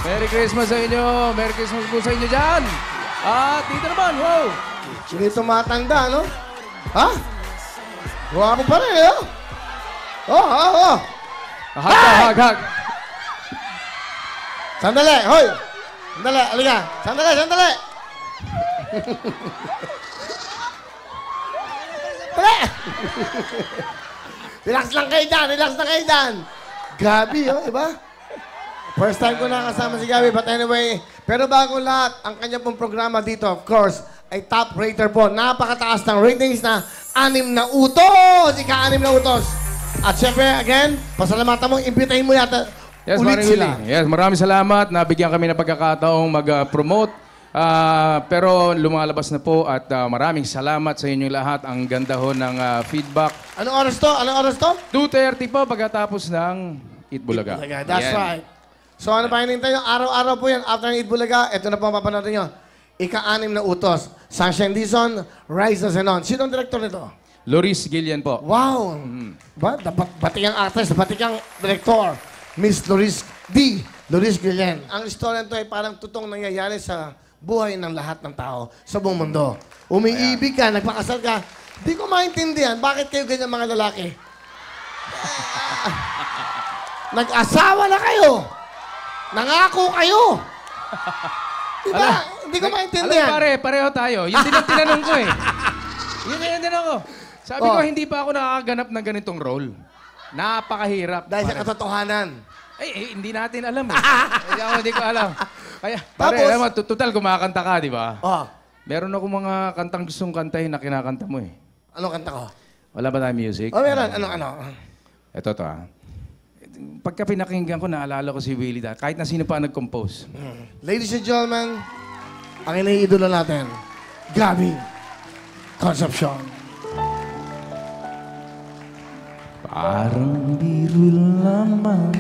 Merry Christmas sa inyo. Merry Christmas po sa inyo dyan. At dito naman, wow. Hindi tumatanda, no? Ha? Guwapo pa rin, eh. Oh. Hag. Sandali, hoy! Sandali, alika. Sandali. Sandali! Relax lang kayo dyan. Gabi, oh, diba? First time ko nakasama si Gabi, but anyway, pero bago lahat, ang kanya pong programa dito, of course, ay top rater po. Napakataas ng ratings na 6 na utos! Ika-6 na utos. At syempre, again, pasalamatan mo, imbitahin mo yata Yes, ulit sila. Yes, maraming salamat. Nabigyan kami ng pagkakataong mag-promote. Pero lumalabas na po at maraming salamat sa inyong lahat. Ang ganda ho ng feedback. Anong oras to? 2:30 po pagkatapos ng Eat Bulaga. That's right. So ano pa hinintay nyo? Araw-araw po yan. After ng Eat Bulaga, ito na po ang papanood nyo. Ika-6 na utos. Sunshine Dizon, Rise na Zenon. Sino ang director nito? Loris Gillian po. Wow! Batikang actress, batikang director. Miss Loris Guillen. Ang istorya nito ay parang totoong nangyayari sa buhay ng lahat ng tao sa buong mundo. Umiibig ka, nagpakasal ka. Di ko maintindihan, bakit kayo ganyan mga lalaki? Nag-asawa na kayo. Nangako kayo. Diba? Hindi ko maintindihan. Alam, pareho tayo. Yun din ang tinanong ko eh. Yun din ang tinanong ko. Sabi ko, hindi pa ako nakakaganap ng ganitong role. Napakahirap. Dahil sa katotohanan. Hindi natin alam eh. Hindi ko alam. Kaya, pare, Tapos, alam mo, total kumakanta ka, di ba? Oh, Meron ako mga kantang gustong kantahin na kinakanta mo eh. anong kanta ko? Wala ba tayong music? Oh, meron. Ano? Ito to ah. Pagka pinakinggan ko, naalala ko si Willie da. Kahit na sino pa nag-compose. Ladies and gentlemen, ang iniidolo natin, Gabby Concepcion. Parang biro lamang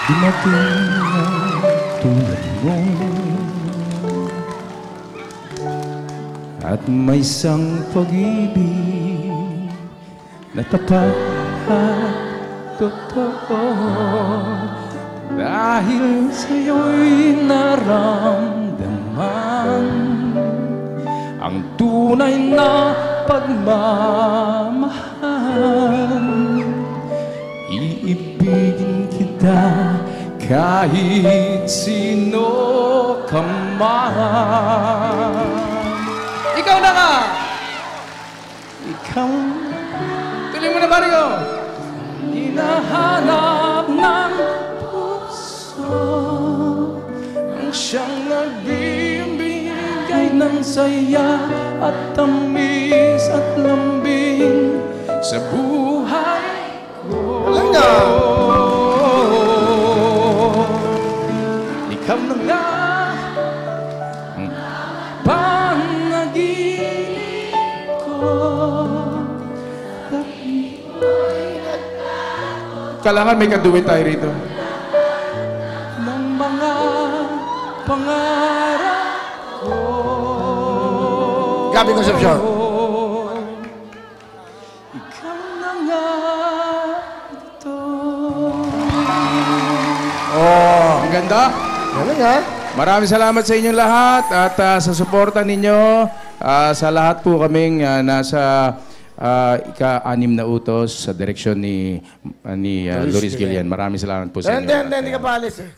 dumating na tulad mo. At may isang pag-ibig na tapat at totoo. Dahil sa'yo'y naramdaman ang tunay na pagmamahal. Iibigin kita kahit sino ka man. Ikaw na nga! Ikaw. Tuloy mo na, Mario! Hinahanap ng puso ang siyang nagbibigay ng saya at tamis at lambing sa buhay ko. Talaga? Ikaw na nga ang panaginip ko. Kailangan may kaduwit tayo rito. Ng mga pangarap ko. Gabby Concepcion. Ikaw na nga ito. Ang ganda. Galing, ha? Maraming salamat sa inyong lahat at sa suporta ninyo. Sa lahat po kaming nasa ika-6 na utos sa direksyon ni Loris Gillian. Maraming salamat po sa inyo. Hindi ka paalis, eh.